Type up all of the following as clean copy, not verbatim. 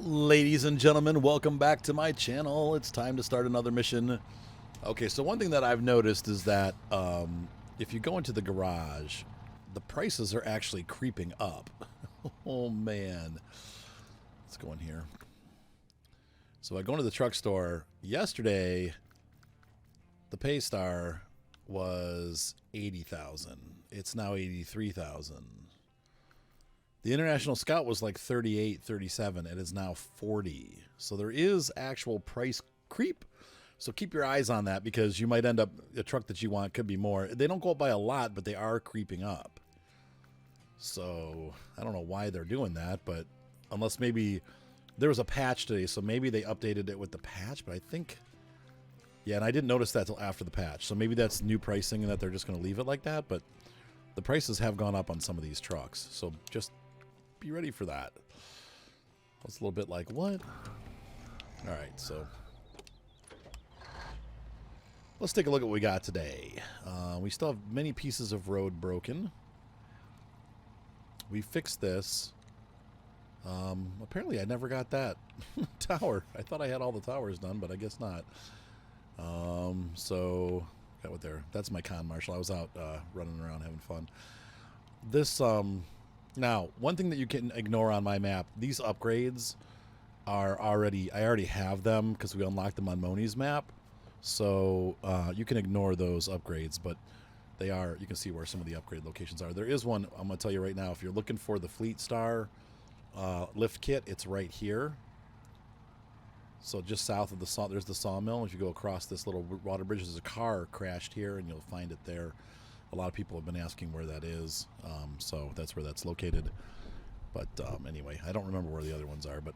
Ladies and gentlemen, welcome back to my channel. It's time to start another mission. Okay, so one thing that I've noticed is that if you go into the garage, the prices are actually creeping up. Oh man. Let's go in here. So I go into the truck store. Yesterday, the Paystar was 80,000. It's now 83,000. The International Scout was like 38, 37. It is now 40. So there is actual price creep. So keep your eyes on that because you might end up, a truck that you want could be more. They don't go up by a lot, but they are creeping up. So I don't know why they're doing that, but unless maybe there was a patch today, so maybe they updated it with the patch, but I think, yeah, and I didn't notice that till after the patch. So maybe that's new pricing and that they're just going to leave it like that, but the prices have gone up on some of these trucks. So just be ready for that. It's a little bit like, what? All right, so let's take a look at what we got today. We still have many pieces of road broken. We fixed this. Apparently I never got that tower. I thought I had all the towers done, but I guess not. So got what there. That's my con marshal. I was out running around having fun. This now, one thing that you can ignore on my map, these upgrades are already, I already have them because we unlocked them on Moni's map. So you can ignore those upgrades, but they are, you can see where some of the upgrade locations are. There is one, I'm going to tell you right now, if you're looking for the Fleetstar lift kit, it's right here. So just south of the saw, there's the sawmill. If you go across this little water bridge, there's a car crashed here, and you'll find it there. A lot of people have been asking where that is, so that's where that's located. But anyway, I don't remember where the other ones are, but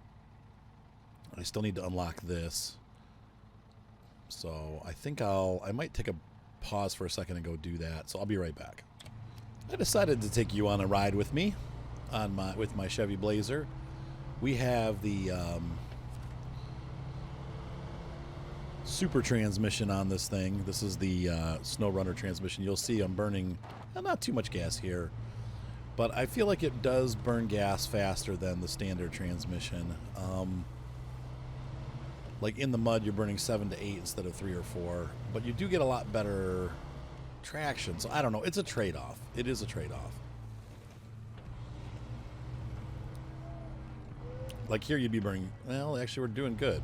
I still need to unlock this. So I think I might take a pause for a second and go do that. So I'll be right back. I decided to take you on a ride with me on with my Chevy Blazer. We have the super transmission on this thing. This is the Snowrunner transmission. You'll see I'm burning not too much gas here, but I feel like it does burn gas faster than the standard transmission. Like in the mud, you're burning 7 to 8 instead of 3 or 4, but you do get a lot better traction. So I don't know. It's a trade-off. It is a trade-off. Like here, you'd be burning. Well, actually, we're doing good.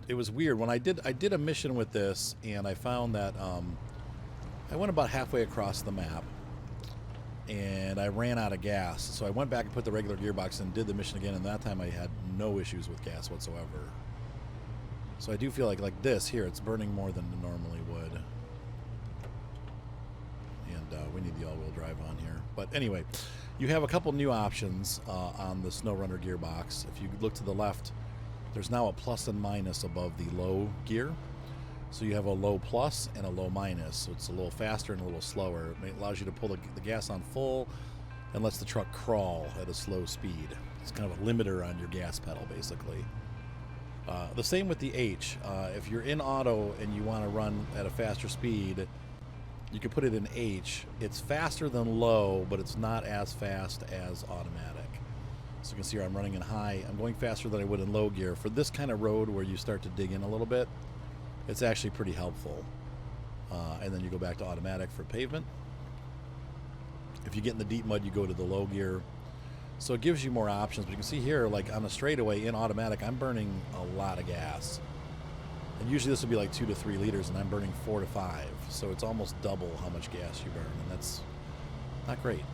It was weird when I did a mission with this, and I found that I went about halfway across the map and I ran out of gas, so I went back and put the regular gearbox in, did the mission again, and that time I had no issues with gas whatsoever. So I do feel like this here, it's burning more than it normally would. And we need the all-wheel drive on here, but anyway, you have a couple new options on the Snowrunner gearbox. If you look to the left, there's now a plus and minus above the low gear. So you have a low plus and a low minus. So it's a little faster and a little slower. It allows you to pull the gas on full and lets the truck crawl at a slow speed. It's kind of a limiter on your gas pedal, basically. The same with the H. If you're in auto and you want to run at a faster speed, you can put it in H. It's faster than low, but it's not as fast as automatic. So you can see here I'm running in high. I'm going faster than I would in low gear. For this kind of road where you start to dig in a little bit, it's actually pretty helpful. And then you go back to automatic for pavement. If you get in the deep mud, you go to the low gear. So it gives you more options. But you can see here, like on a straightaway in automatic, I'm burning a lot of gas. And usually this would be like 2 to 3 liters, and I'm burning 4 to 5. So it's almost double how much gas you burn, and that's not great.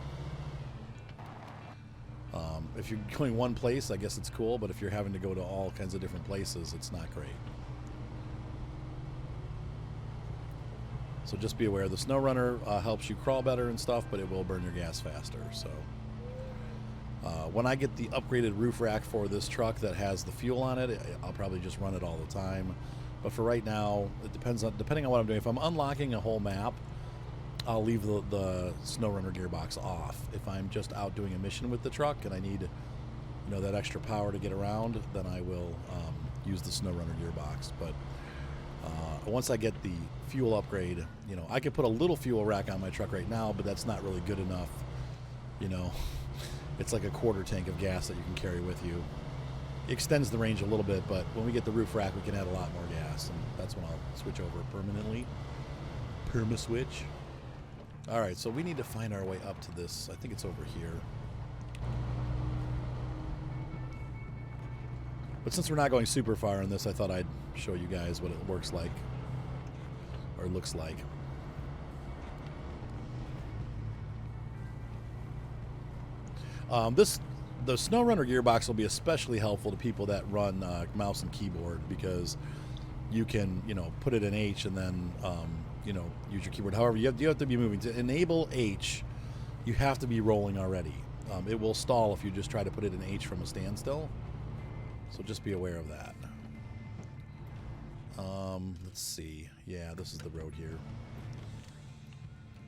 If you're going one place, I guess it's cool, but if you're having to go to all kinds of different places, it's not great. So just be aware, the Snowrunner helps you crawl better and stuff, but it will burn your gas faster. So when I get the upgraded roof rack for this truck that has the fuel on it, I'll probably just run it all the time. But for right now, it depending on what I'm doing. If I'm unlocking a whole map, I'll leave the Snowrunner gearbox off. If I'm just out doing a mission with the truck and I need, that extra power to get around, then I will use the Snowrunner gearbox. But once I get the fuel upgrade, I could put a little fuel rack on my truck right now, but that's not really good enough. It's like a quarter tank of gas that you can carry with you. It extends the range a little bit, but when we get the roof rack, we can add a lot more gas, and that's when I'll switch over permanently. Perma-switch. All right, so we need to find our way up to this. I think it's over here. But since we're not going super far in this, I thought I'd show you guys what it works like, or looks like. The Snowrunner gearbox will be especially helpful to people that run mouse and keyboard, because you can, put it in H and then, use your keyboard. However, you have to be moving. To enable H, you have to be rolling already. It will stall if you just try to put it in H from a standstill. So just be aware of that. Let's see. Yeah, this is the road here.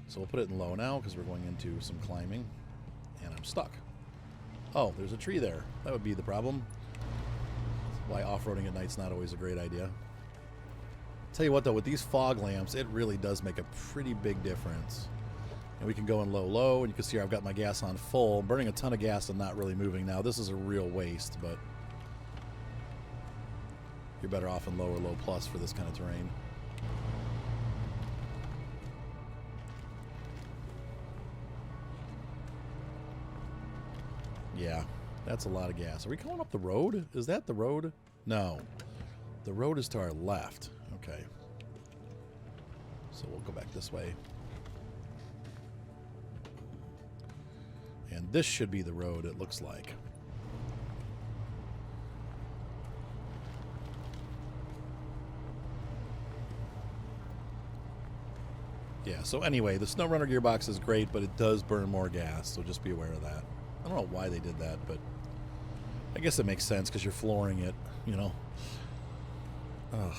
So we'll put it in low now because we're going into some climbing. And I'm stuck. Oh, there's a tree there. That would be the problem. That's why off-roading at night's not always a great idea. Tell you what, though, with these fog lamps, it really does make a pretty big difference. And we can go in low, low, and you can see I've got my gas on full. I'm burning a ton of gas and not really moving now. This is a real waste, but you're better off in low or low plus for this kind of terrain. Yeah, that's a lot of gas. Are we going up the road? Is that the road? No. The road is to our left. Okay. So we'll go back this way. And this should be the road, it looks like. Yeah, so anyway, the Snowrunner gearbox is great, but it does burn more gas, so just be aware of that. I don't know why they did that, but I guess it makes sense because you're flooring it, Ugh,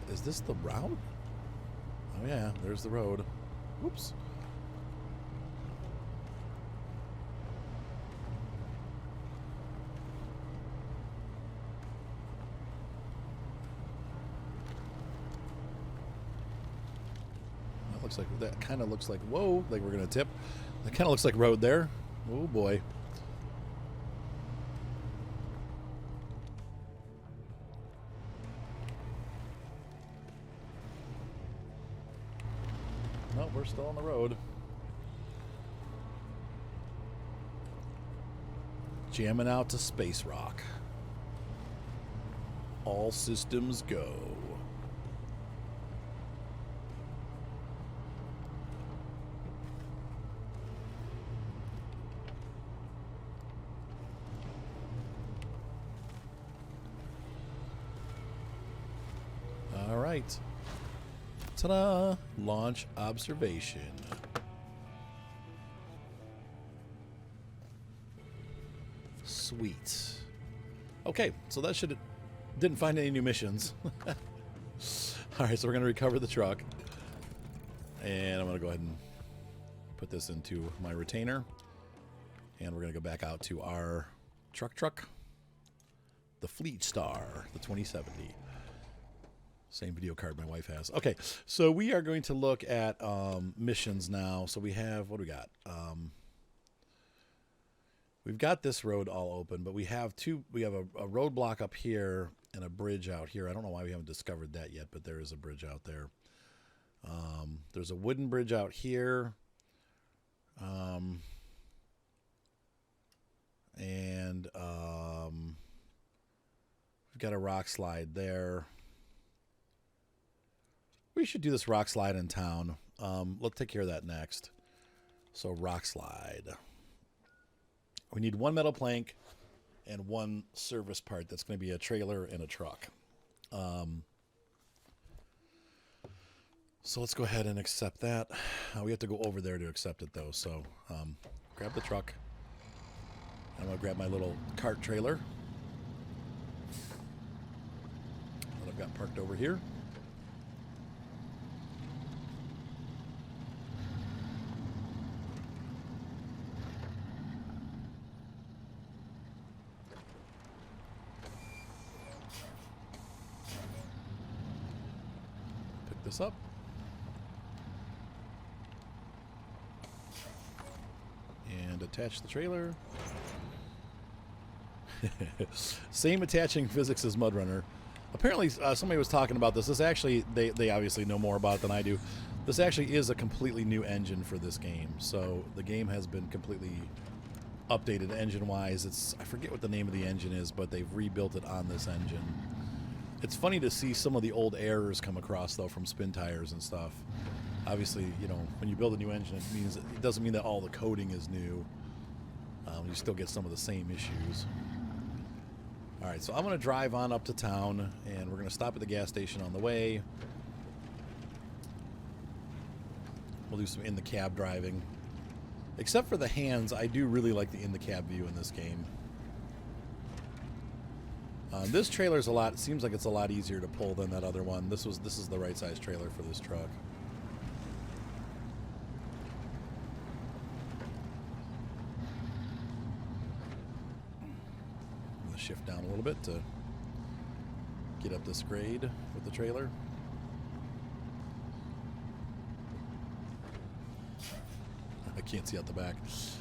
is this the route? Oh yeah, there's the road. Whoops. That looks like, that kind of looks like, whoa, like we're gonna tip. That kind of looks like road there. Oh boy. No, we're still on the road. Jamming out to Space Rock. All systems go. All right. Ta-da! Launch observation. Sweet. Okay, so that didn't find any new missions. Alright, so we're going to recover the truck. And I'm going to go ahead and put this into my retainer. And we're going to go back out to our truck. The Fleetstar, the 2070. Same video card my wife has. Okay, so we are going to look at missions now. So we have, what do we got? We've got this road all open, but we have a roadblock up here and a bridge out here. I don't know why we haven't discovered that yet, but there is a bridge out there. There's a wooden bridge out here. And we've got a rock slide there. We should do this rock slide in town. Let's take care of that next. So rock slide. We need one metal plank and one service part. That's going to be a trailer and a truck. So let's go ahead and accept that. We have to go over there to accept it though. So grab the truck. I'm going to grab my little cart trailer that I've got parked over here. This up. And attach the trailer. Same attaching physics as Mudrunner. Apparently, somebody was talking about this. This actually, they obviously know more about it than I do. This actually is a completely new engine for this game. So the game has been completely updated engine-wise. I forget what the name of the engine is, but they've rebuilt it on this engine. It's funny to see some of the old errors come across, though, from spin tires and stuff. Obviously, you know, when you build a new engine, it doesn't mean that all the coding is new. You still get some of the same issues. All right, so I'm going to drive on up to town, and we're going to stop at the gas station on the way. We'll do some in-the-cab driving. Except for the hands, I do really like the in-the-cab view in this game. This trailer's seems like it's a lot easier to pull than that other one. This is the right size trailer for this truck. I'm gonna shift down a little bit to get up this grade with the trailer. I can't see out the back. I was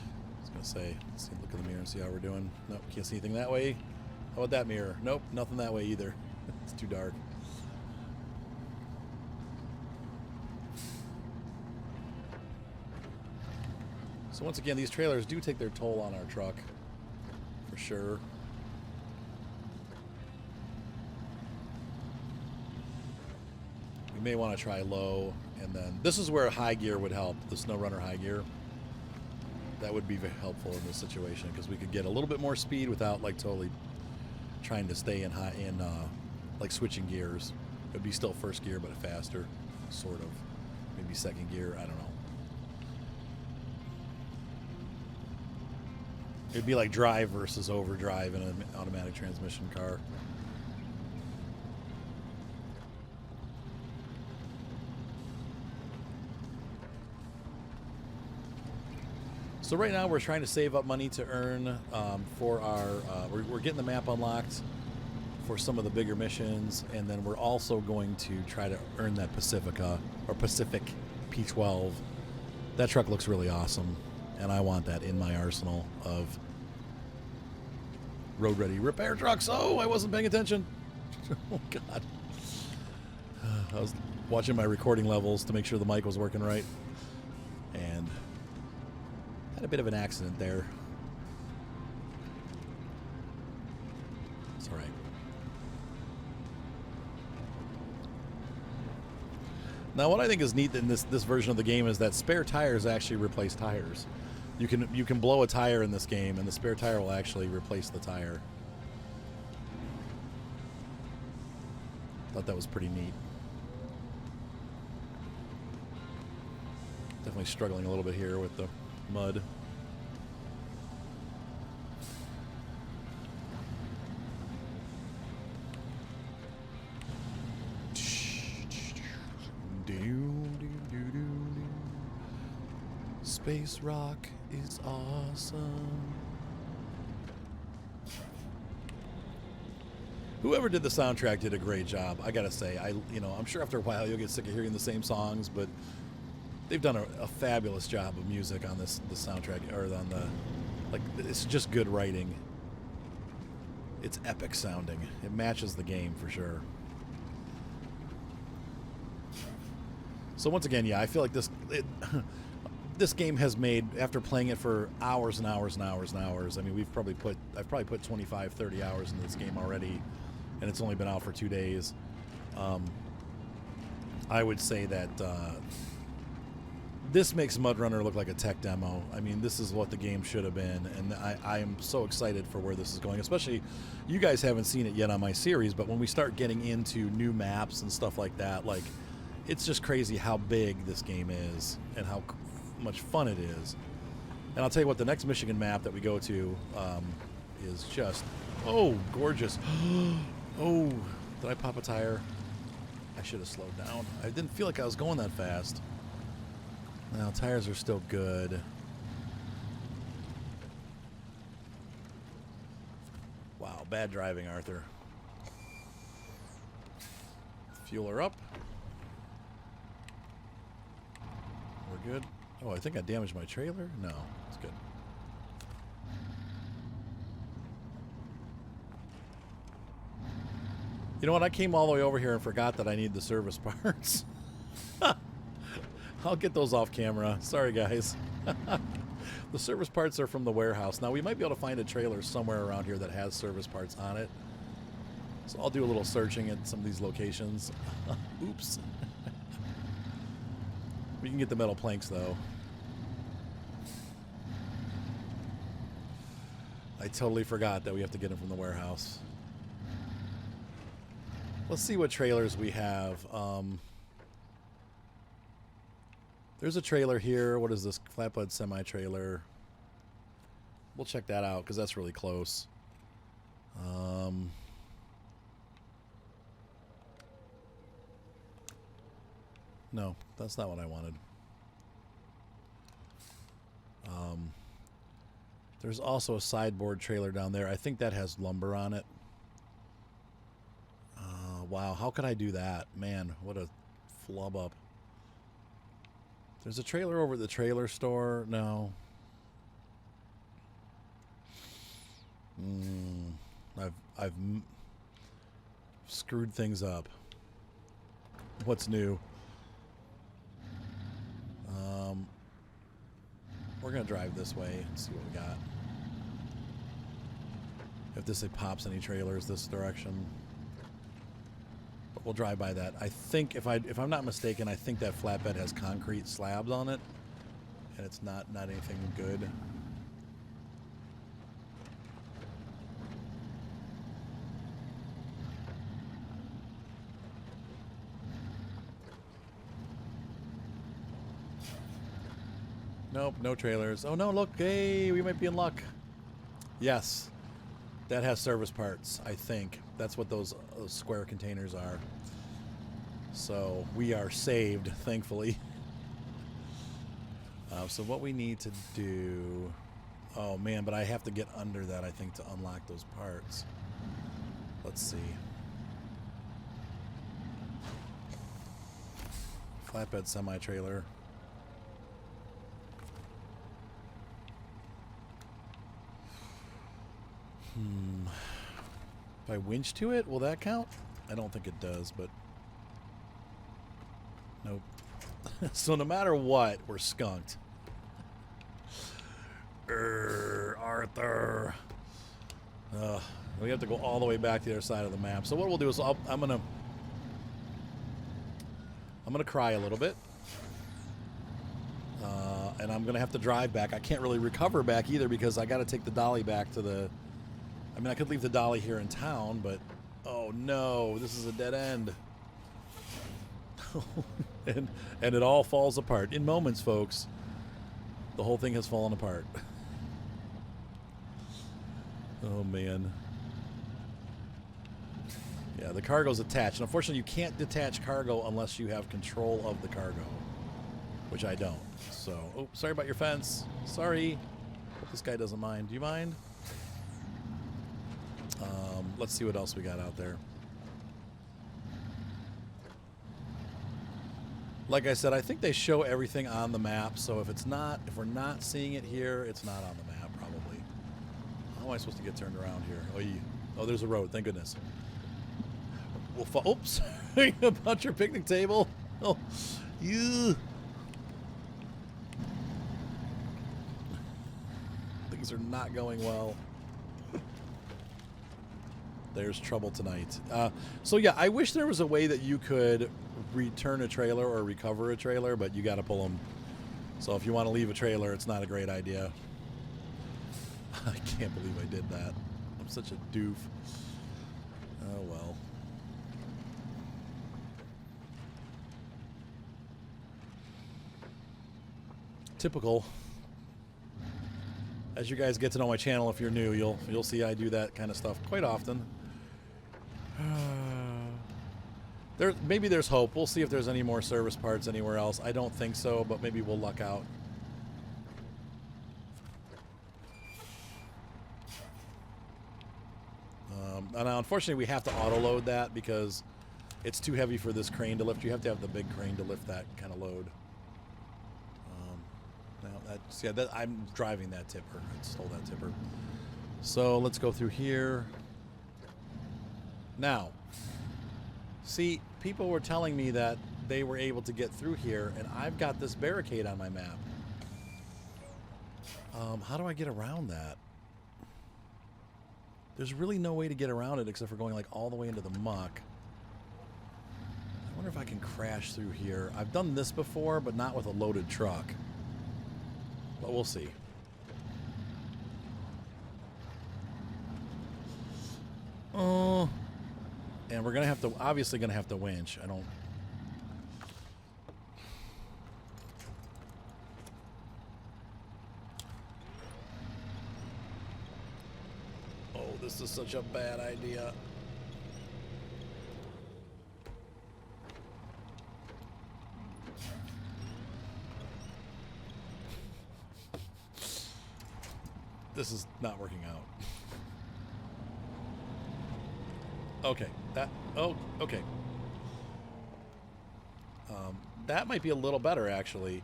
gonna say, let's look in the mirror and see how we're doing. Nope, can't see anything that way. How about that mirror? Nope, nothing that way either. It's too dark. So once again, these trailers do take their toll on our truck, for sure. We may want to try low, and then this is where high gear would help, the Snowrunner high gear. That would be very helpful in this situation, because we could get a little bit more speed without like totally trying to stay in like switching gears. It would be still first gear, but faster, sort of. Maybe second gear, I don't know. It'd be like drive versus overdrive in an automatic transmission car. So right now we're trying to save up money to earn for our, we're getting the map unlocked for some of the bigger missions, and then we're also going to try to earn that Pacifica, or Pacific P12. That truck looks really awesome, and I want that in my arsenal of road-ready repair trucks. Oh, I wasn't paying attention. Oh, God. I was watching my recording levels to make sure the mic was working right, and had a bit of an accident there. It's all right. Now, what I think is neat in this version of the game is that spare tires actually replace tires. You can blow a tire in this game, and the spare tire will actually replace the tire. Thought that was pretty neat. Definitely struggling a little bit here with the mud. Space rock is awesome. Whoever did the soundtrack did a great job. I gotta say, I'm sure after a while you'll get sick of hearing the same songs, but they've done a fabulous job of music on the soundtrack, or on it's just good writing. It's epic sounding. It matches the game for sure. So once again, yeah, I feel like this game has made, after playing it for hours and hours and hours and hours, I mean, I've probably put 25, 30 hours into this game already, and it's only been out for 2 days. I would say that this makes Mudrunner look like a tech demo. I mean, this is what the game should have been, and I am so excited for where this is going. Especially, you guys haven't seen it yet on my series, but when we start getting into new maps and stuff like that, like, it's just crazy how big this game is and how much fun it is. And I'll tell you what, the next Michigan map that we go to is just, gorgeous. Oh, did I pop a tire? I should have slowed down. I didn't feel like I was going that fast. Now, tires are still good. Wow, bad driving, Arthur. Fuel her up. We're good. Oh, I think I damaged my trailer? No, it's good. You know what? I came all the way over here and forgot that I need the service parts. I'll get those off camera. Sorry, guys. The service parts are from the warehouse. Now, we might be able to find a trailer somewhere around here that has service parts on it. So I'll do a little searching at some of these locations. Oops. We can get the metal planks, though. I totally forgot that we have to get them from the warehouse. Let's see what trailers we have. There's a trailer here. What is this? Flatbed semi-trailer. We'll check that out because that's really close. No, that's not what I wanted. There's also a sideboard trailer down there. I think that has lumber on it. Wow, how could I do that? Man, what a flub up. There's a trailer over at the trailer store. No. I've screwed things up. What's new? We're gonna drive this way and see what we got. If this pops any trailers this direction. But we'll drive by that. I think if I'm not mistaken, I think that flatbed has concrete slabs on it, and it's not anything good. Nope, no trailers. Oh no, look, hey, we might be in luck. Yes, that has service parts, I think. That's what those square containers are. So we are saved, thankfully. So what we need to do... Oh man, but I have to get under that, I think, to unlock those parts. Let's see. Flatbed semi-trailer. If I winch to it, will that count? I don't think it does, but... Nope. So no matter what, we're skunked. Arthur. We have to go all the way back to the other side of the map. So what we'll do is I'm gonna cry a little bit. And I'm gonna have to drive back. I can't really recover back either because I gotta take the dolly back to the... I mean, I could leave the dolly here in town, but... Oh no, this is a dead end. and it all falls apart. In moments, folks. The whole thing has fallen apart. Oh man. Yeah, the cargo's attached. And unfortunately, you can't detach cargo unless you have control of the cargo. Which I don't. So, oh, sorry about your fence. Sorry. Hope this guy doesn't mind. Do you mind? Let's see what else we got out there. Like I said, I think they show everything on the map, so if we're not seeing it here, it's not on the map, probably. How am I supposed to get turned around here? Oh, there's a road, thank goodness. Oops, about your picnic table. Oh, you. Things are not going well. There's trouble tonight. So yeah, I wish there was a way that you could return a trailer or recover a trailer, but you got to pull them. So if you want to leave a trailer, it's not a great idea. I can't believe I did that. I'm such a doof. Oh well. Typical. As you guys get to know my channel, if you're new, you'll see I do that kind of stuff quite often. Maybe there's hope. We'll see if there's any more service parts anywhere else. I don't think so, but maybe we'll luck out. And unfortunately, we have to auto-load that because it's too heavy for this crane to lift. You have to have the big crane to lift that kind of load. I'm driving that tipper. I stole that tipper. So let's go through here. Now, See, people were telling me that they were able to get through here, and I've got this barricade on my map. How do I get around that? There's really no way to get around it except for going like all the way into the muck. I wonder if I can crash through here. I've done this before, but not with a loaded truck. But we'll see. Oh, and we're gonna have to, obviously gonna have to winch. I don't. Oh, this is such a bad idea. This is not working out. Okay, that, oh, okay. That might be a little better, actually.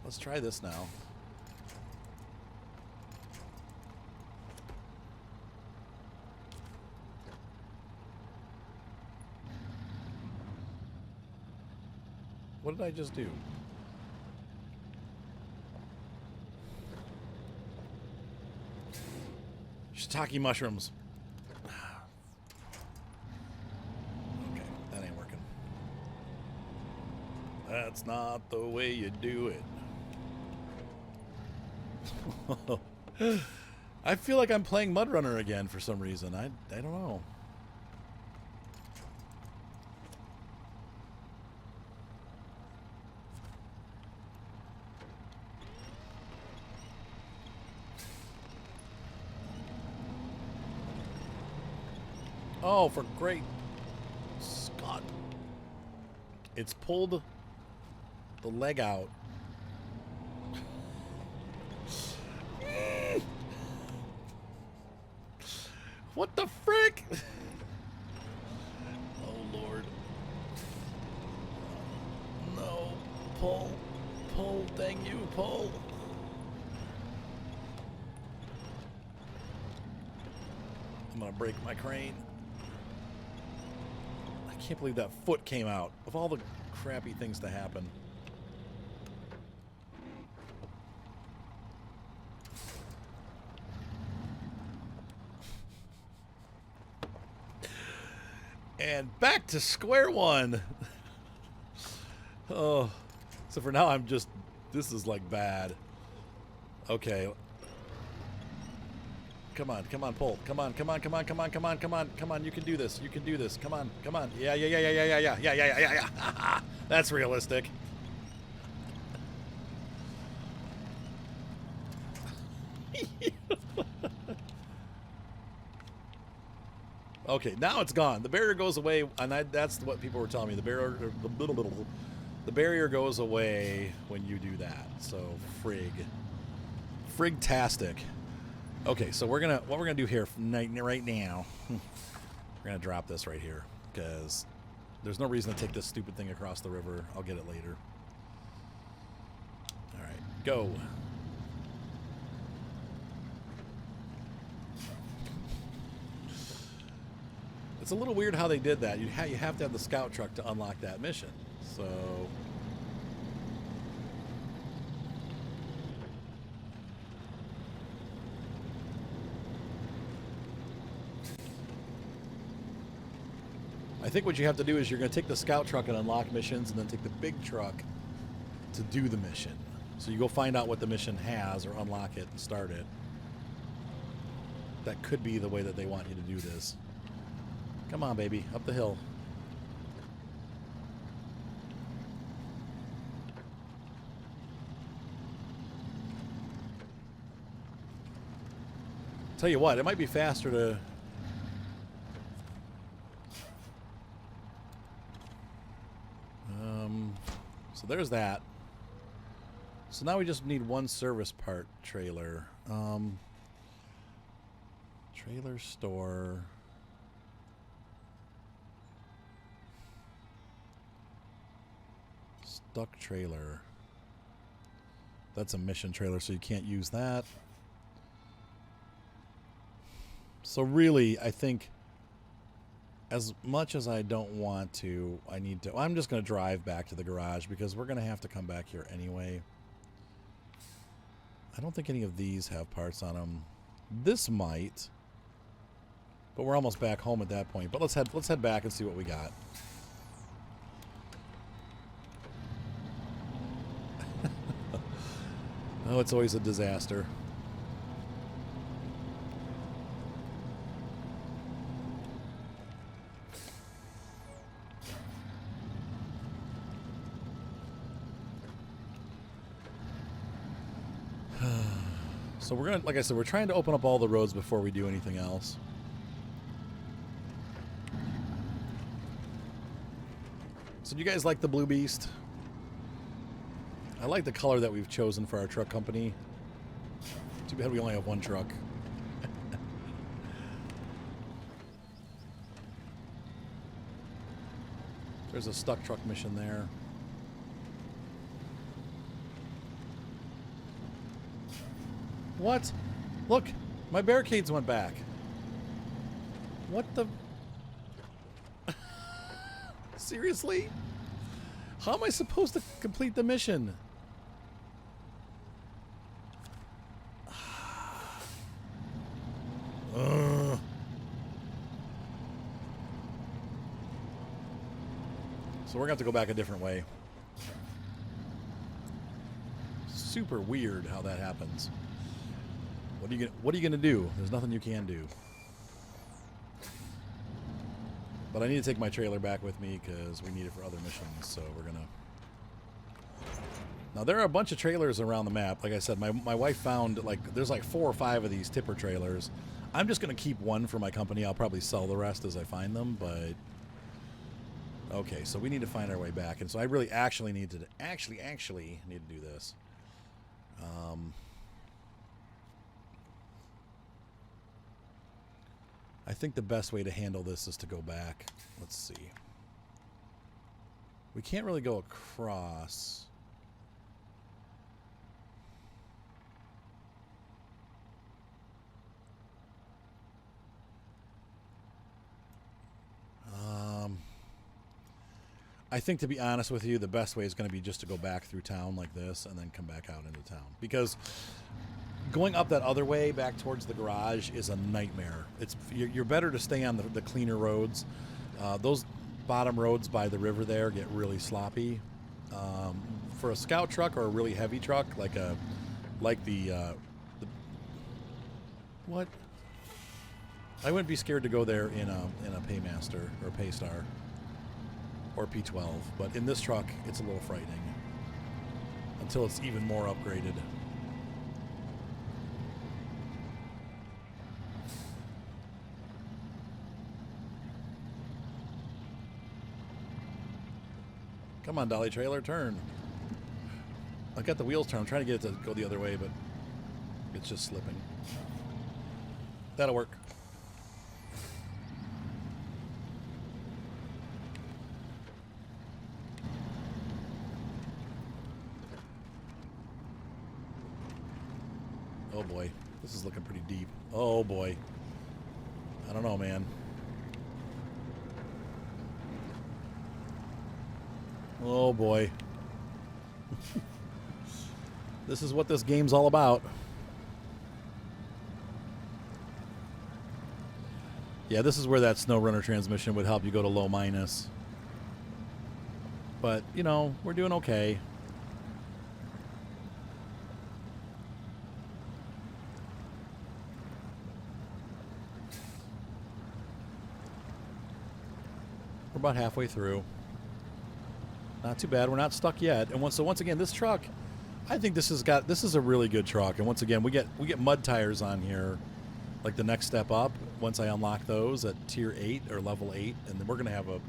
Let's try this now. What did I just do? Shiitake mushrooms. Okay, that ain't working. That's not the way you do it. I feel like I'm playing Mud Runner again for some reason. I don't know. Oh, for great Scott. It's pulled the leg out. What the frick? Oh, Lord. No. Pull. Pull. Dang you. Pull. I'm going to break my crane. I can't believe that foot came out. Of all the crappy things to happen. And back to square one. Oh, so for now I'm just, this is like bad. Okay. Come on, come on, pull. Come on, come on, come on, come on, come on, come on, come on. You can do this. You can do this. Come on, come on. Yeah, yeah, yeah, yeah, yeah, yeah, yeah, yeah, yeah, yeah. That's realistic. Okay, now it's gone. The barrier goes away, and that's what people were telling me. The barrier goes away when you do that. So frigtastic. Okay, so what we're gonna do here right now. We're gonna drop this right here because there's no reason to take this stupid thing across the river. I'll get it later. All right, go. It's a little weird how they did that. You have to have the scout truck to unlock that mission. So I think what you have to do is you're going to take the scout truck and unlock missions, and then take the big truck to do the mission. So you go find out what the mission has or unlock it and start it. That could be the way that they want you to do this. Come on, baby, up the hill. Tell you what, it might be faster to... So there's that. So now we just need one service part trailer. Trailer store... Stuck trailer. That's a mission trailer, so you can't use that. So really, I think as much as I don't want to, I need to. I'm just going to drive back to the garage because we're going to have to come back here anyway. I don't think any of these have parts on them. This might, but we're almost back home at that point. But let's head back and see what we got. Oh, it's always a disaster. So we're gonna, like I said, we're trying to open up all the roads before we do anything else. So do you guys like the Blue Beast? I like the color that we've chosen for our truck company. Too bad we only have one truck. There's a stuck truck mission there. What? Look, my barricades went back. What the? Seriously? How am I supposed to complete the mission? So we're going to have to go back a different way. Super weird how that happens. What are you gonna do? There's nothing you can do. But I need to take my trailer back with me because we need it for other missions. So we're gonna. Now there are a bunch of trailers around the map. Like I said, my wife found there's like 4 or 5 of these tipper trailers. I'm just gonna keep one for my company. I'll probably sell the rest as I find them. But okay, so we need to find our way back, and so I really actually need to actually need to do this. I think the best way to handle this is to go back. Let's see. We can't really go across. I think, to be honest with you, the best way is going to be just to go back through town like this and then come back out into town. Because going up that other way back towards the garage is a nightmare. You're better to stay on the cleaner roads. Those bottom roads by the river there get really sloppy. For a scout truck or a really heavy truck, like the what? I wouldn't be scared to go there in a Paymaster or Paystar or P12, but in this truck, it's a little frightening until it's even more upgraded. Come on, dolly trailer, turn. I've got the wheels turned. I'm trying to get it to go the other way, but it's just slipping. That'll work. Oh boy, this is looking pretty deep. Oh boy. I don't know, man. Oh boy. This is what this game's all about. Yeah, this is where that Snowrunner transmission would help you go to low minus. But, you know, we're doing okay. We're about halfway through. Not too bad. We're not stuck yet. And once again, this truck, I think this is a really good truck. And once again, we get mud tires on here, like the next step up. Once I unlock those at tier 8 or level 8, and then we're gonna have a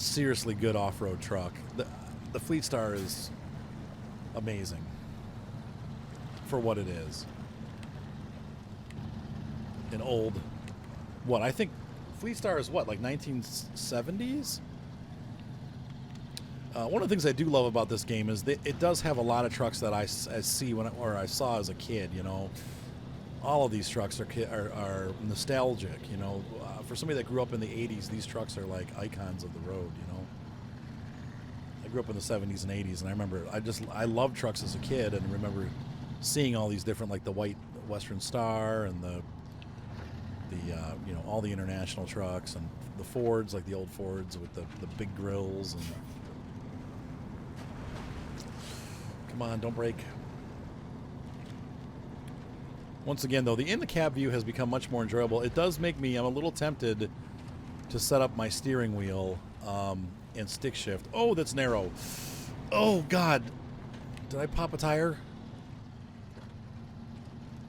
seriously good off-road truck. The Fleetstar is amazing for what it is. An old, what I think Fleetstar is what, like 1970s. One of the things I do love about this game is that it does have a lot of trucks that I see or I saw as a kid. You know, all of these trucks are nostalgic. You know, for somebody that grew up in the 80s, these trucks are like icons of the road, you know. I grew up in the 70s and 80s, and I remember I loved trucks as a kid, and remember seeing all these different, like the white Western Star and the you know, all the International trucks and the Fords, like the old Fords with the big grills. And come on, don't break. Once again, though, the in-the-cab view has become much more enjoyable. It does make me, I'm a little tempted to set up my steering wheel and stick shift. Oh, that's narrow. Oh, God. Did I pop a tire?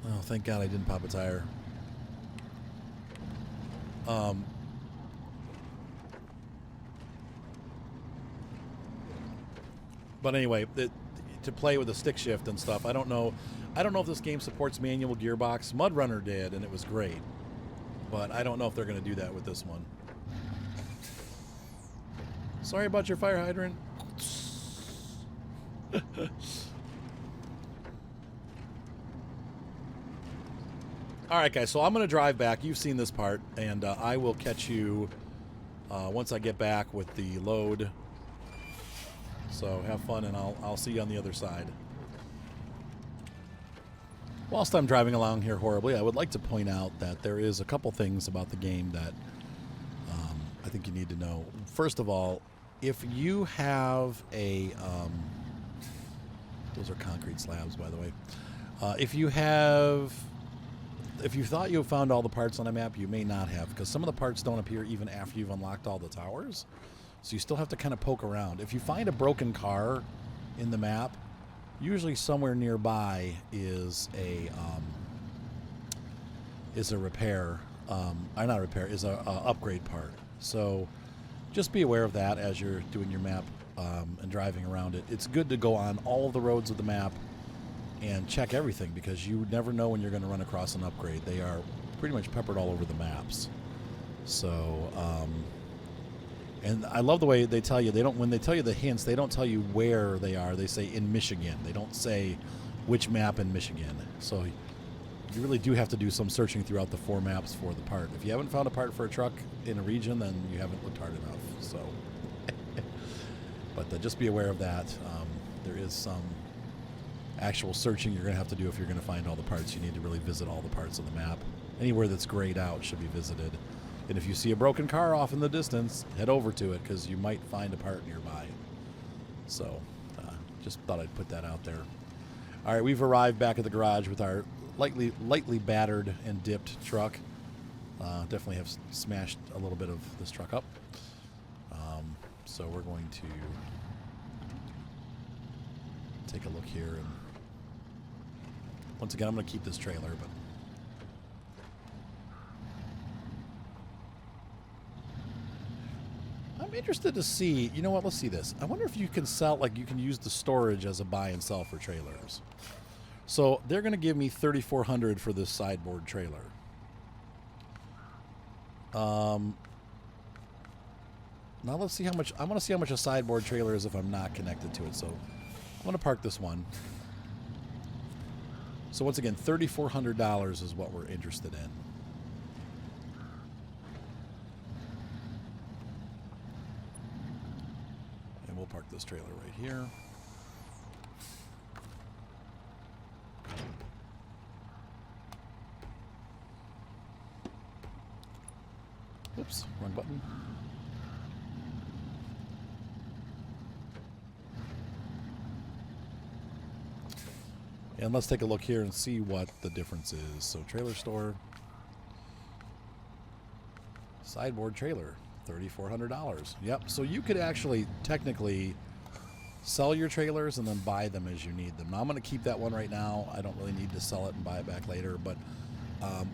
Oh, thank God I didn't pop a tire. But anyway, to play with the stick shift and stuff, I don't know if this game supports manual gearbox. MudRunner did, and it was great. But I don't know if they're going to do that with this one. Sorry about your fire hydrant. All right, guys, so I'm going to drive back. You've seen this part, and I will catch you once I get back with the load. So have fun, and I'll see you on the other side. Whilst I'm driving along here horribly, I would like to point out that there is a couple things about the game that I think you need to know. First of all, if you have a... those are concrete slabs, by the way. If you thought you found all the parts on a map, you may not have, because some of the parts don't appear even after you've unlocked all the towers. So you still have to kind of poke around. If you find a broken car in the map, usually somewhere nearby is a repair, not a repair, is a upgrade part. So just be aware of that as you're doing your map and driving around it. It's good to go on all of the roads of the map and check everything, because you never know when you're going to run across an upgrade. They are pretty much peppered all over the maps. So, and I love the way they tell you, when they tell you the hints, they don't tell you where they are. They say in Michigan. They don't say which map in Michigan. So you really do have to do some searching throughout the 4 maps for the part. If you haven't found a part for a truck in a region, then you haven't looked hard enough. So, but just be aware of that. There is some actual searching you're going to have to do if you're going to find all the parts. You need to really visit all the parts of the map. Anywhere that's grayed out should be visited. And if you see a broken car off in the distance, head over to it, because you might find a part nearby. So, just thought I'd put that out there. All right, we've arrived back at the garage with our lightly battered and dipped truck. Definitely have smashed a little bit of this truck up. So we're going to take a look here. And once again, I'm going to keep this trailer, but I'm interested to see, you know what, let's see this. I wonder if you can sell, like you can use the storage as a buy and sell for trailers. So they're going to give me $3,400 for this sideboard trailer. Now let's see how much, I want to see how much a sideboard trailer is if I'm not connected to it. So I'm going to park this one. So once again, $3,400 is what we're interested in. And we'll park this trailer right here. Oops, wrong button. And let's take a look here and see what the difference is. So trailer store, sideboard trailer, $3,400. Yep, so you could actually technically sell your trailers and then buy them as you need them. Now I'm going to keep that one right now. I don't really need to sell it and buy it back later, but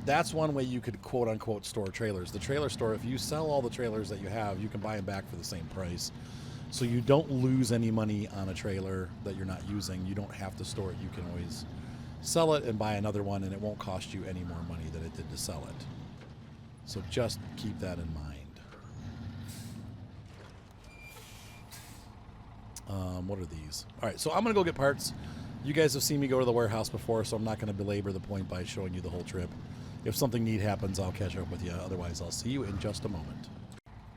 that's one way you could quote-unquote store trailers. The trailer store, if you sell all the trailers that you have, you can buy them back for the same price. So you don't lose any money on a trailer that you're not using. You don't have to store it. You can always sell it and buy another one, and it won't cost you any more money than it did to sell it. So just keep that in mind. What are these? All right, so I'm going to go get parts. You guys have seen me go to the warehouse before, so I'm not going to belabor the point by showing you the whole trip. If something neat happens, I'll catch up with you. Otherwise, I'll see you in just a moment.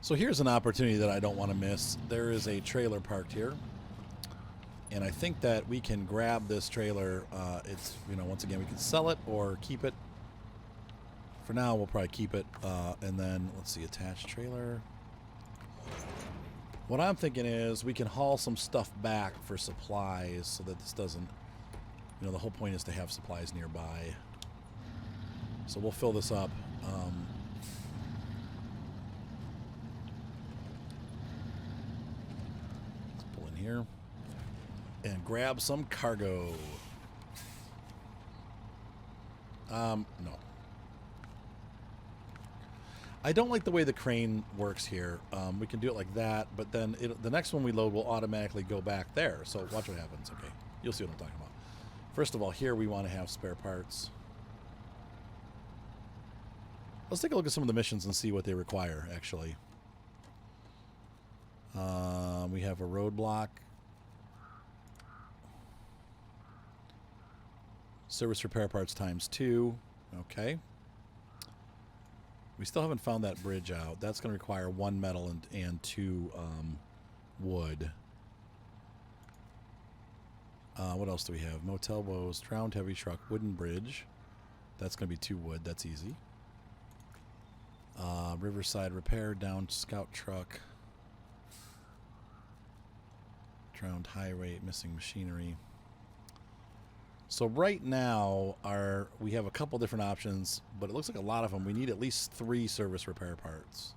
So here's an opportunity that I don't want to miss. There is a trailer parked here. And I think that we can grab this trailer. It's, you know, once again, we can sell it or keep it. For now, we'll probably keep it. And then, let's see, attached trailer. What I'm thinking is we can haul some stuff back for supplies so that this doesn't, you know, the whole point is to have supplies nearby. So we'll fill this up. Let's pull in here and grab some cargo. No. I don't like the way the crane works here. We can do it like that, but then the next one we load will automatically go back there. So watch what happens. Okay, you'll see what I'm talking about. First of all, here we want to have spare parts. Let's take a look at some of the missions and see what they require, actually. We have a roadblock. Service repair parts ×2. Okay. We still haven't found that bridge out. That's going to require 1 metal and 2 wood. What else do we have? Motel woes, drowned heavy truck, wooden bridge. That's going to be 2 wood. That's easy. Riverside repair, downed scout truck. Drowned highway, missing machinery. So right now, we have a couple different options, but it looks like a lot of them. We need at least 3 service repair parts.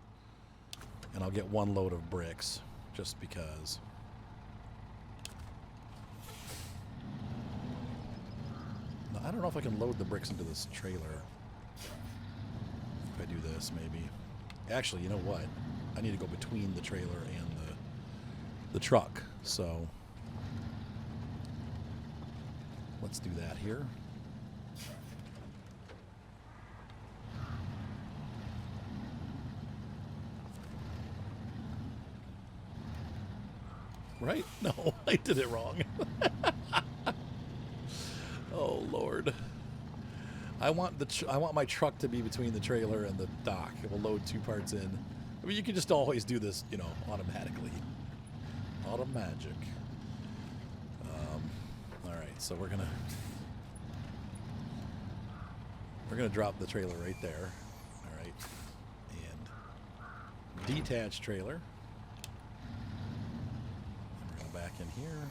And I'll get 1 load of bricks, just because. Now, I don't know if I can load the bricks into this trailer. If I do this, maybe. Actually, you know what? I need to go between the trailer and the truck, so let's do that here. Right? No, I did it wrong. Oh Lord. I want my truck to be between the trailer and the dock. It will load 2 parts in. I mean, you can just always do this, you know, automatically. Automagic. All right, so we're gonna drop the trailer right there. All right, and detach trailer. And we're gonna back in here.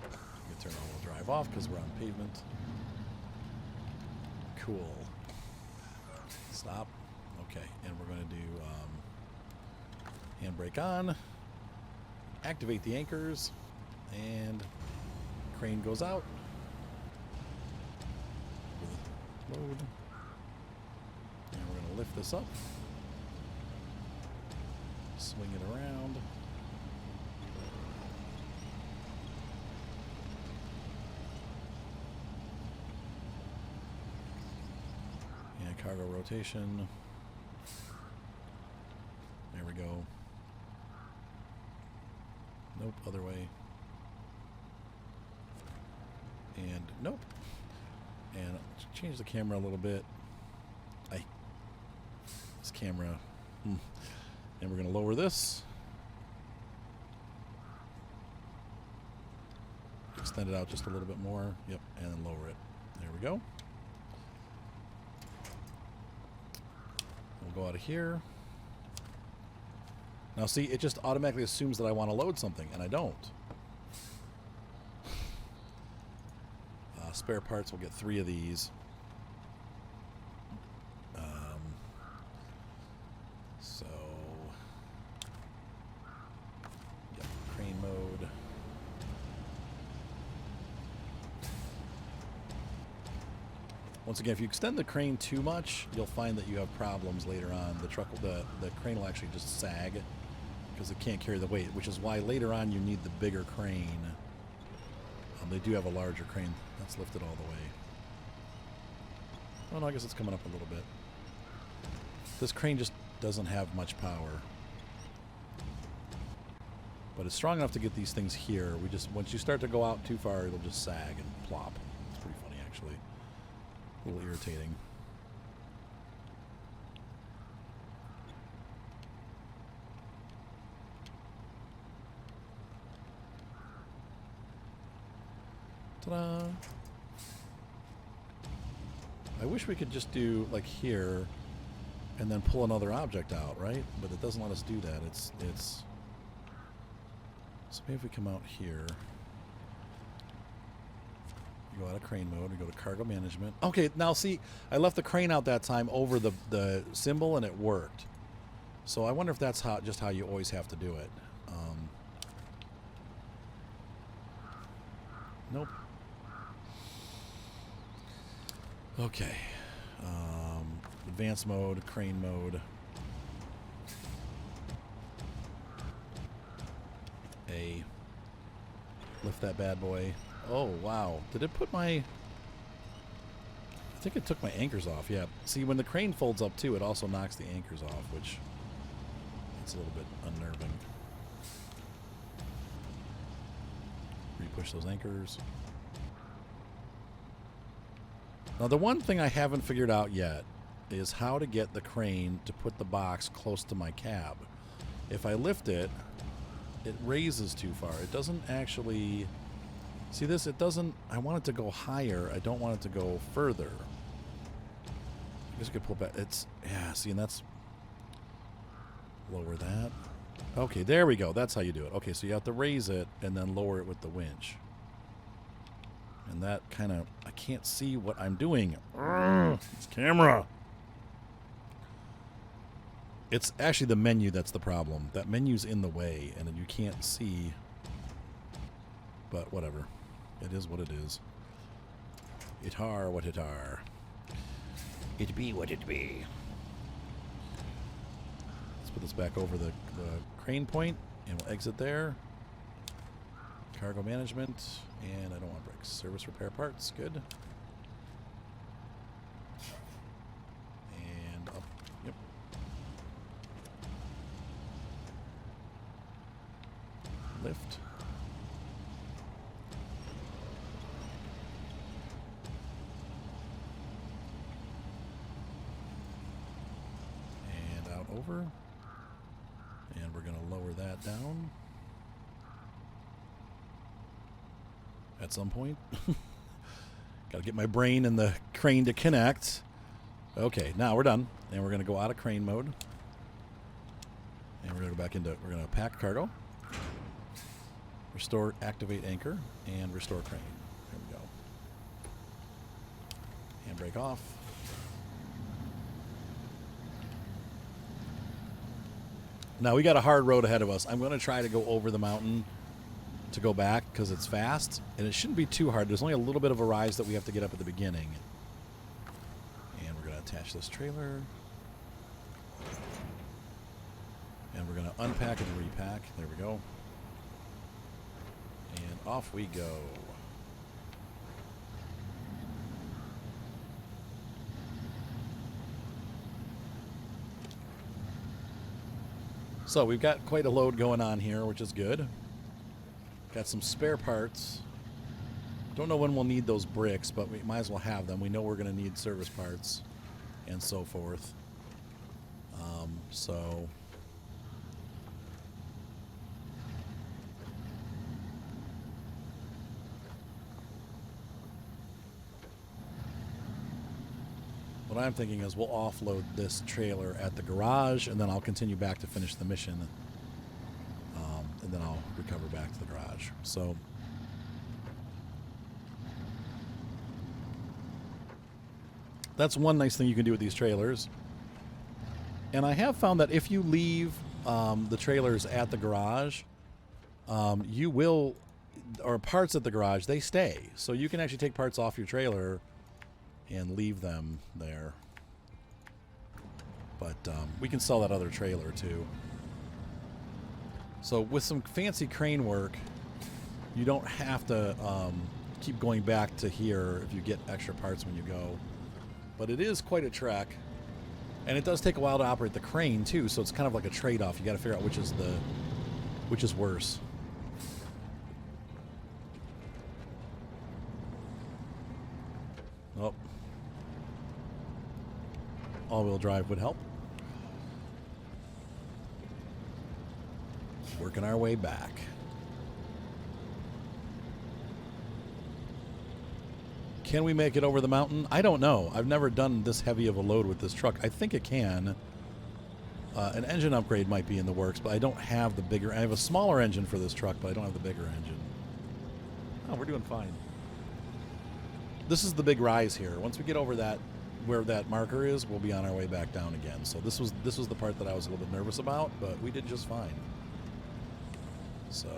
I'm gonna turn all-wheel drive off because we're on pavement. Cool. Stop. Okay, and we're going to do handbrake on, activate the anchors, and crane goes out. Load. And we're going to lift this up, swing it around. Cargo rotation. There we go. Nope, other way. And nope. And change the camera a little bit. This camera. And we're going to lower this. Extend it out just a little bit more. Yep, and then lower it. There we go. We'll go out of here. Now see, it just automatically assumes that I want to load something, and I don't. Spare parts, we'll get 3 of these. So, yep, crane mode. Once again, if you extend the crane too much, you'll find that you have problems later on. The crane will actually just sag because it can't carry the weight, which is why later on you need the bigger crane. They do have a larger crane. That's lifted all the way. Oh no, I guess it's coming up a little bit. This crane just doesn't have much power. But it's strong enough to get these things here. We just, once you start to go out too far, it'll just sag and plop. It's pretty funny, actually. A little irritating. Ta-da! I wish we could just do like here and then pull another object out, right? But it doesn't let us do that. It's so maybe if we come out here, we go out of crane mode, we go to cargo management. Okay, now see, I left the crane out that time over the symbol and it worked. So I wonder if that's just how you always have to do it. Nope. Okay. Advanced mode, crane mode. A. Lift that bad boy. Oh, wow. Did it put my... I think it took my anchors off, yeah. See, when the crane folds up too, it also knocks the anchors off, which... it's a little bit unnerving. Re-push those anchors. Now, the one thing I haven't figured out yet is how to get the crane to put the box close to my cab. If I lift it, it raises too far. It doesn't actually... See this? It doesn't... I want it to go higher. I don't want it to go further. I guess I could pull back. It's... Yeah, see, and that's... Lower that. Okay, there we go. That's how you do it. Okay, so you have to raise it and then lower it with the winch. And that kind of... I can't see what I'm doing. This camera. It's actually the menu that's the problem. That menu's in the way, and you can't see. But whatever. It is what it is. It are what it are. It be what it be. Let's put this back over the crane point, and we'll exit there. Cargo management, and I don't want bricks. Service repair parts, good. And up, yep. Lift. And out over. And we're going to lower that down. At some point. Got to get my brain and the crane to connect. Okay, now we're done. And we're going to go out of crane mode. And we're going to go back into, we're going to pack cargo. Restore, activate anchor, and restore crane. There we go. Handbrake off. Now we got a hard road ahead of us. I'm going to try to go over the mountain to go back because it's fast, and it shouldn't be too hard. There's only a little bit of a rise that we have to get up at the beginning. And we're going to attach this trailer. And we're going to unpack and repack. There we go. And off we go. So we've got quite a load going on here, which is good. Got some spare parts. Don't know when we'll need those bricks, but we might as well have them. We know we're going to need service parts and so forth. So what I'm thinking is we'll offload this trailer at the garage, and then I'll continue back to finish the mission. And then I'll recover back to the garage. So that's one nice thing you can do with these trailers. And I have found that if you leave the trailers at the garage, you will, or parts at the garage, they stay. So you can actually take parts off your trailer and leave them there. But we can sell that other trailer too. So with some fancy crane work, you don't have to keep going back to here if you get extra parts when you go. But it is quite a trek, and it does take a while to operate the crane too. So it's kind of like a trade-off. You got to figure out which is worse. Oh. All-wheel drive would help. Working our way back. Can we make it over the mountain? I don't know. I've never done this heavy of a load with this truck. I think it can. An engine upgrade might be in the works, but I don't have the bigger... I have a smaller engine for this truck, but I don't have the bigger engine. Oh, we're doing fine. This is the big rise here. Once we get over that, where that marker is, we'll be on our way back down again. So this was the part that I was a little bit nervous about, but we did just fine. So...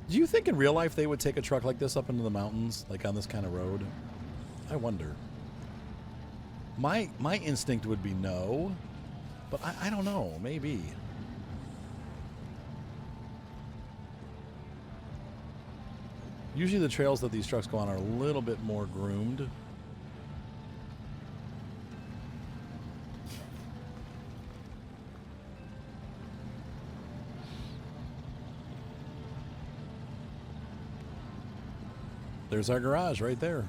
Do you think in real life they would take a truck like this up into the mountains, like on this kind of road? I wonder. My instinct would be no, but I don't know. Maybe. Usually the trails that these trucks go on are a little bit more groomed. There's our garage right there.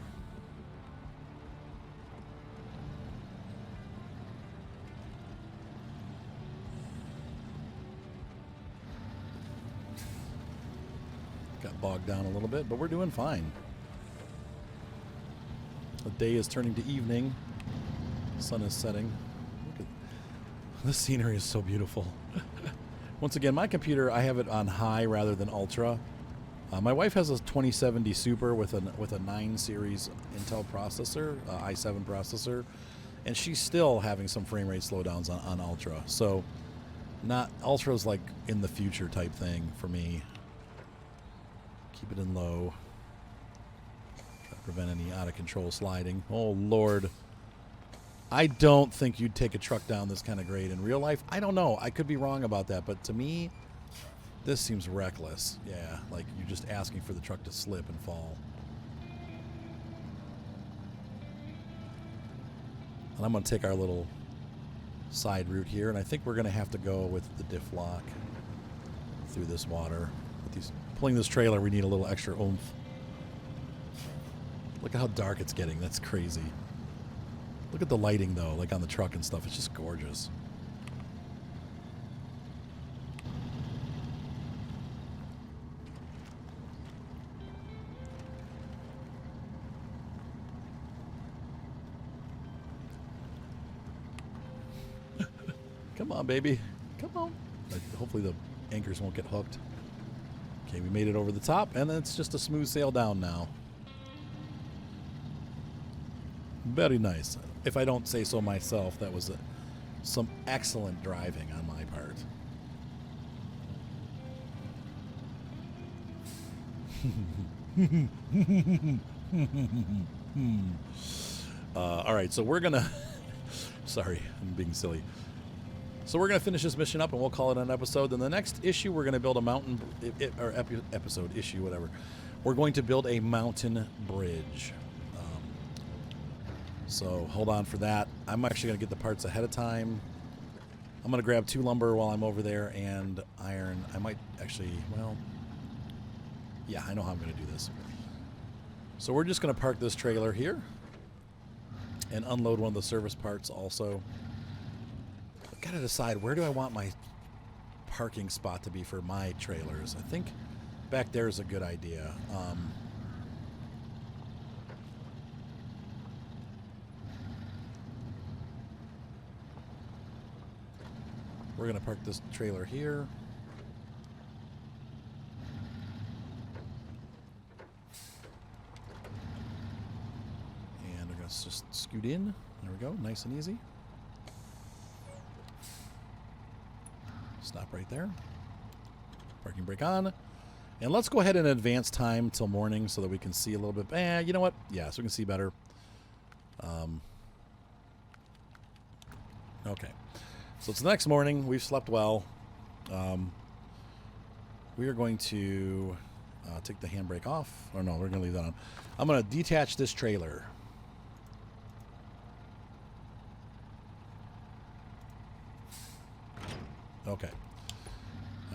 Got bogged down a little bit, but we're doing fine. The day is turning to evening. The sun is setting. Look at this scenery is so beautiful. Once again, my computer, I have it on high rather than ultra. My wife has a 2070 Super with a 9 series Intel processor, i7 processor, and she's still having some frame rate slowdowns on ultra. So, not ultra's like in the future type thing for me. Keep it in low. Try to prevent any out of control sliding. Oh Lord, I don't think you'd take a truck down this kind of grade in real life. I don't know. I could be wrong about that, but to me, this seems reckless. Yeah, like you're just asking for the truck to slip and fall. And I'm going to take our little side route here, and I think we're going to have to go with the diff lock through this water. With these, pulling this trailer, we need a little extra oomph. Look at how dark it's getting. That's crazy. Look at the lighting, though, like on the truck and stuff. It's just gorgeous. Come on, baby. Come on. Hopefully the anchors won't get hooked. Okay, we made it over the top, and then it's just a smooth sail down now. Very nice. If I don't say so myself, that was some excellent driving on my part. All right, so we're going to... Sorry, I'm being silly. So we're going to finish this mission up, and we'll call it an episode. Then the next issue, we're going to build a mountain... episode, issue, whatever. We're going to build a mountain bridge. So hold on for that. I'm actually going to get the parts ahead of time. I'm going to grab 2 lumber while I'm over there and iron. I might actually... Well... Yeah, I know how I'm going to do this. So we're just going to park this trailer here. And unload one of the service parts also. I've got to decide, where do I want my parking spot to be for my trailers? I think back there is a good idea. We're going to park this trailer here. And we're going to just scoot in. There we go, nice and easy. Stop right there. Parking brake on. And let's go ahead and advance time till morning so that we can see a little bit. You know what? Yeah, so we can see better. Okay. So it's the next morning. We've slept well. We are going to take the handbrake off. Or no, we're going to leave that on. I'm going to detach this trailer. Okay.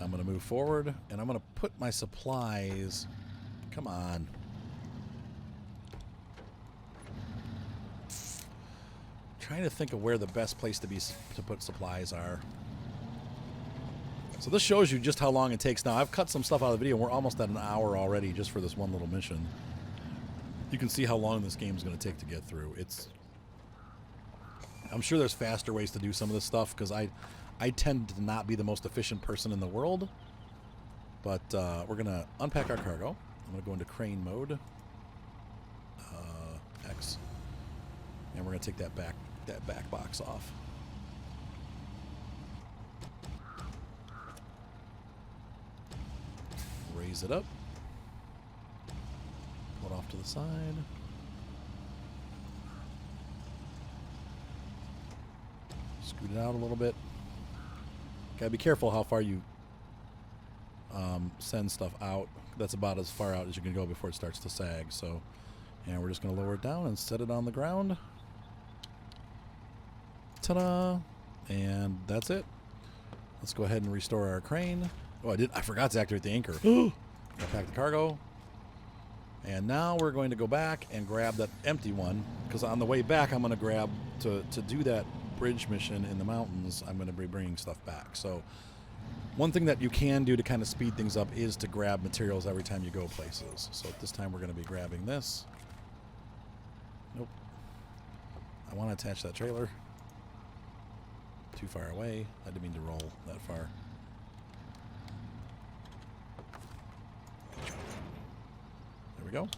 I'm going to move forward, and I'm going to put my supplies Come on. Trying to think of where the best place to put supplies are. So this shows you just how long it takes. Now, I've cut some stuff out of the video, and we're almost at an hour already just for this one little mission. You can see how long this game is going to take to get through. I'm sure there's faster ways to do some of this stuff, because I tend to not be the most efficient person in the world. But we're going to unpack our cargo. I'm going to go into crane mode. X. And we're going to take that back box off. Raise it up. Pull it off to the side. Scoot it out a little bit. Gotta be careful how far you send stuff out. That's about as far out as you can go before it starts to sag. So, and we're just gonna lower it down and set it on the ground. Ta-da! And that's it. Let's go ahead and restore our crane. Oh, I forgot to activate the anchor. Pack the cargo. And now we're going to go back and grab that empty one, because on the way back I'm going to grab, to do that bridge mission in the mountains, I'm going to be bringing stuff back. So one thing that you can do to kind of speed things up is to grab materials every time you go places. So at this time we're going to be grabbing this. Nope. I want to attach that trailer. Too far away. I didn't mean to roll that far. There we go.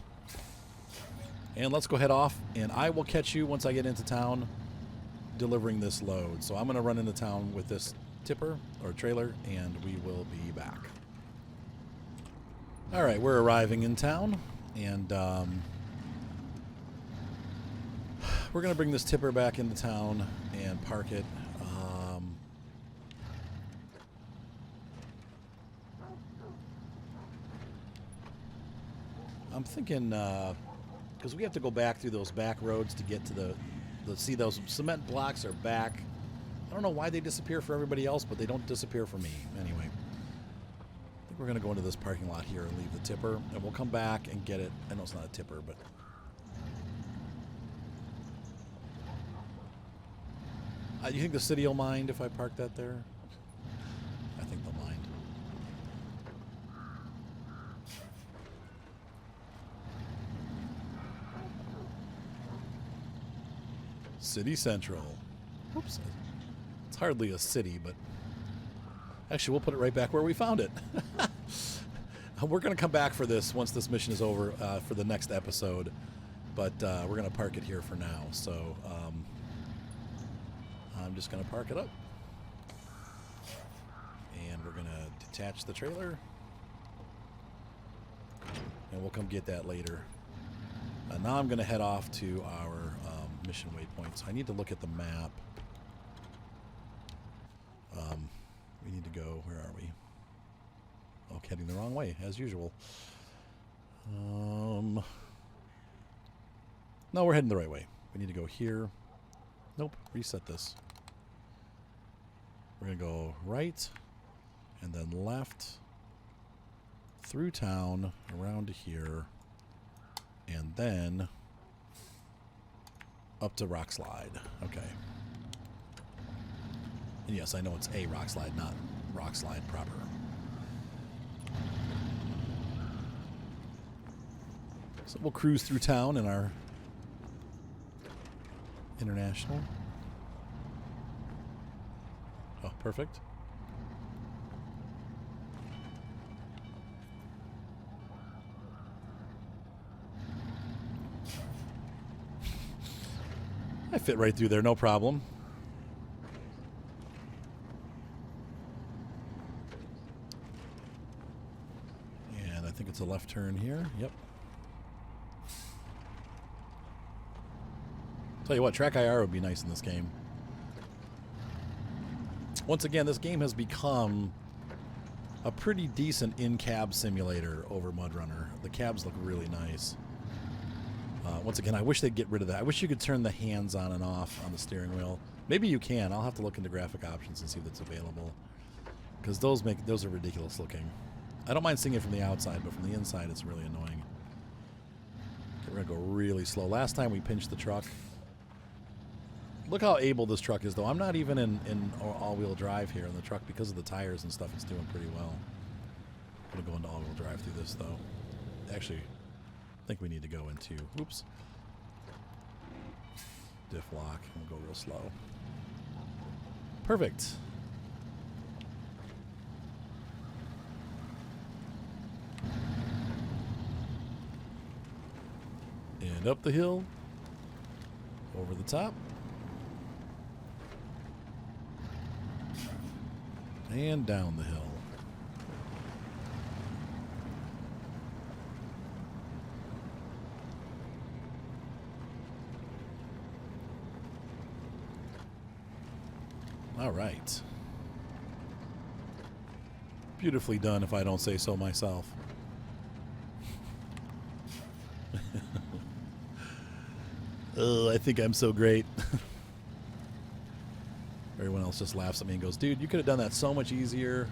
And let's go head off, and I will catch you once I get into town delivering this load. So I'm going to run into town with this tipper or trailer, and we will be back. All right, we're arriving in town, and we're going to bring this tipper back into town and park it. I'm thinking, because we have to go back through those back roads to get to see those cement blocks are back. I don't know why they disappear for everybody else, but they don't disappear for me. Anyway, I think we're going to go into this parking lot here and leave the tipper, and we'll come back and get it. I know it's not a tipper, but... you think the city will mind if I park that there? I think they'll mind. City Central. Oops. It's hardly a city, but... Actually, we'll put it right back where we found it. We're going to come back for this once this mission is over for the next episode. But we're going to park it here for now. So... I'm just going to park it up, and we're going to detach the trailer, and we'll come get that later. Now I'm going to head off to our mission waypoints. I need to look at the map. We need to go, where are we? Oh, heading the wrong way, as usual. No, we're heading the right way. We need to go here. Nope, reset this. We're going to go right, and then left, through town, around to here, and then up to rockslide. Okay. And yes, I know it's a rockslide, not rockslide proper. So we'll cruise through town in our International. Oh, perfect. I fit right through there, no problem. And I think it's a left turn here. Yep. Tell you what, track IR would be nice in this game. Once again, this game has become a pretty decent in-cab simulator over MudRunner. The cabs look really nice. Once again, I wish they'd get rid of that. I wish you could turn the hands on and off on the steering wheel. Maybe you can. I'll have to look into graphic options and see if that's available. Because those are ridiculous looking. I don't mind seeing it from the outside, but from the inside it's really annoying. We're going to go really slow. Last time we pinched the truck. Look how able this truck is, though. I'm not even in all-wheel drive here in the truck because of the tires and stuff. It's doing pretty well. I'm going to go into all-wheel drive through this, though. Actually, I think we need to go into, oops, diff lock. We'll go real slow. Perfect. And up the hill, over the top, and down the hill. All right. Beautifully done, if I don't say so myself. Oh, I think I'm so great. Everyone else just laughs at me and goes, dude, you could have done that so much easier.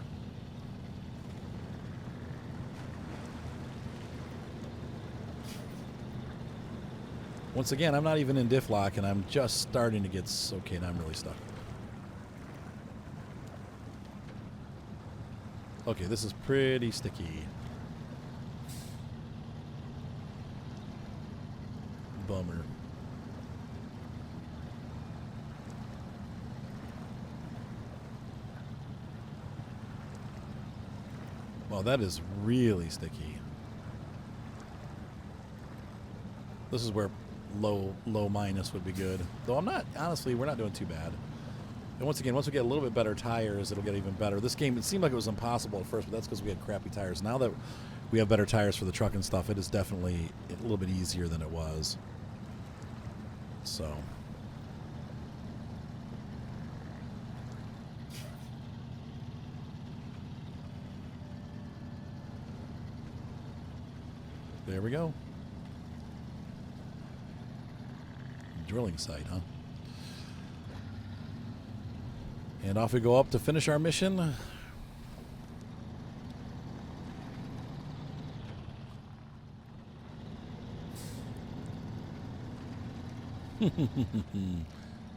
Once again, I'm not even in diff lock, and I'm just starting to get... Okay, now I'm really stuck. Okay, this is pretty sticky. Bummer. Well, that is really sticky. This is where low minus would be good. Though I'm not, honestly, we're not doing too bad. And once again, once we get a little bit better tires, it'll get even better. This game, it seemed like it was impossible at first, but that's because we had crappy tires. Now that we have better tires for the truck and stuff, it is definitely a little bit easier than it was. So... there we go. Drilling site, huh? And off we go up to finish our mission.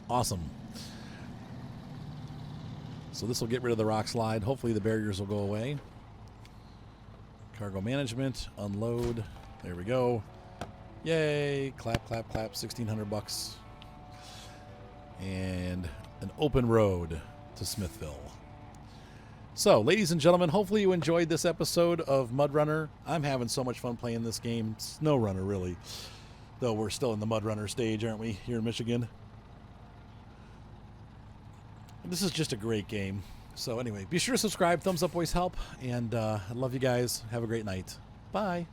Awesome. So this will get rid of the rock slide. Hopefully the barriers will go away. Cargo management, unload. There we go. Yay! Clap, clap, clap. 1,600 bucks. And an open road to Smithville. So, ladies and gentlemen, hopefully you enjoyed this episode of Mud Runner. I'm having so much fun playing this game. Snowrunner, really. Though we're still in the Mud Runner stage, aren't we, here in Michigan? This is just a great game. So anyway, be sure to subscribe. Thumbs up always help. And I love you guys. Have a great night. Bye.